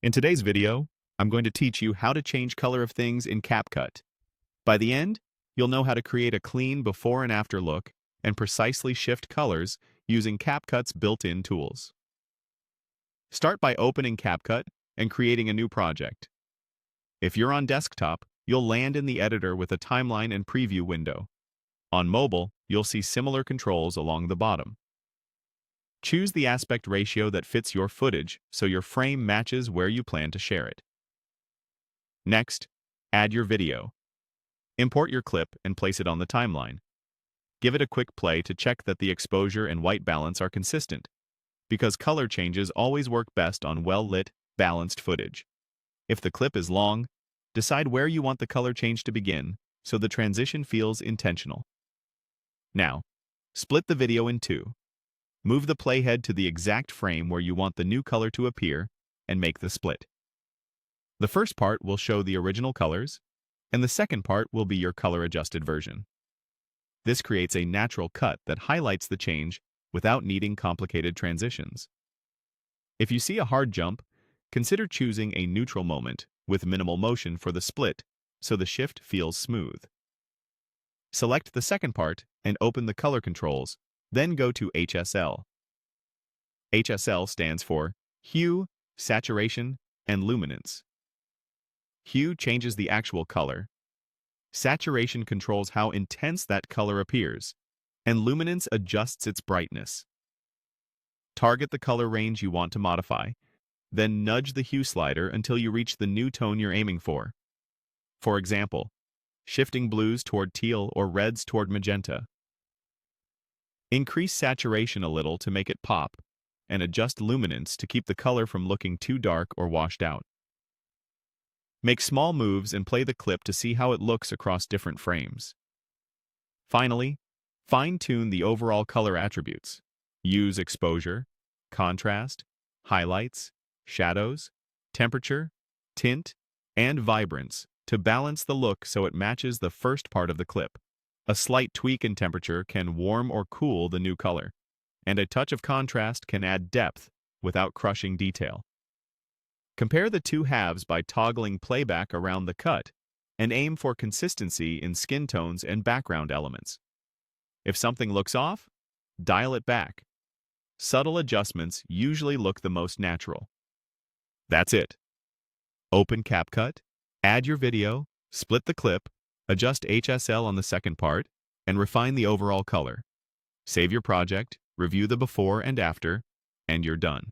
In today's video, I'm going to teach you how to change color of things in CapCut. By the end, you'll know how to create a clean before and after look and precisely shift colors using CapCut's built-in tools. Start by opening CapCut and creating a new project. If you're on desktop, you'll land in the editor with a timeline and preview window. On mobile, you'll see similar controls along the bottom. Choose the aspect ratio that fits your footage so your frame matches where you plan to share it. Next, add your video. Import your clip and place it on the timeline. Give it a quick play to check that the exposure and white balance are consistent, because color changes always work best on well-lit, balanced footage. If the clip is long, decide where you want the color change to begin so the transition feels intentional. Now, split the video in two. Move the playhead to the exact frame where you want the new color to appear and make the split. The first part will show the original colors, and the second part will be your color-adjusted version. This creates a natural cut that highlights the change without needing complicated transitions. If you see a hard jump, consider choosing a neutral moment with minimal motion for the split so the shift feels smooth. Select the second part and open the color controls, then go to HSL. HSL stands for Hue, Saturation, and Luminance. Hue changes the actual color. Saturation controls how intense that color appears, and luminance adjusts its brightness. Target the color range you want to modify, then nudge the hue slider until you reach the new tone you're aiming for. For example, shifting blues toward teal or reds toward magenta. Increase saturation a little to make it pop, and adjust luminance to keep the color from looking too dark or washed out. Make small moves and play the clip to see how it looks across different frames. Finally, fine-tune the overall color attributes. Use exposure, contrast, highlights, shadows, temperature, tint, and vibrance to balance the look so it matches the first part of the clip. A slight tweak in temperature can warm or cool the new color, and a touch of contrast can add depth without crushing detail. Compare the two halves by toggling playback around the cut and aim for consistency in skin tones and background elements. If something looks off, dial it back. Subtle adjustments usually look the most natural. That's it. Open CapCut, add your video, split the clip, adjust HSL on the second part, and refine the overall color. Save your project, review the before and after, and you're done.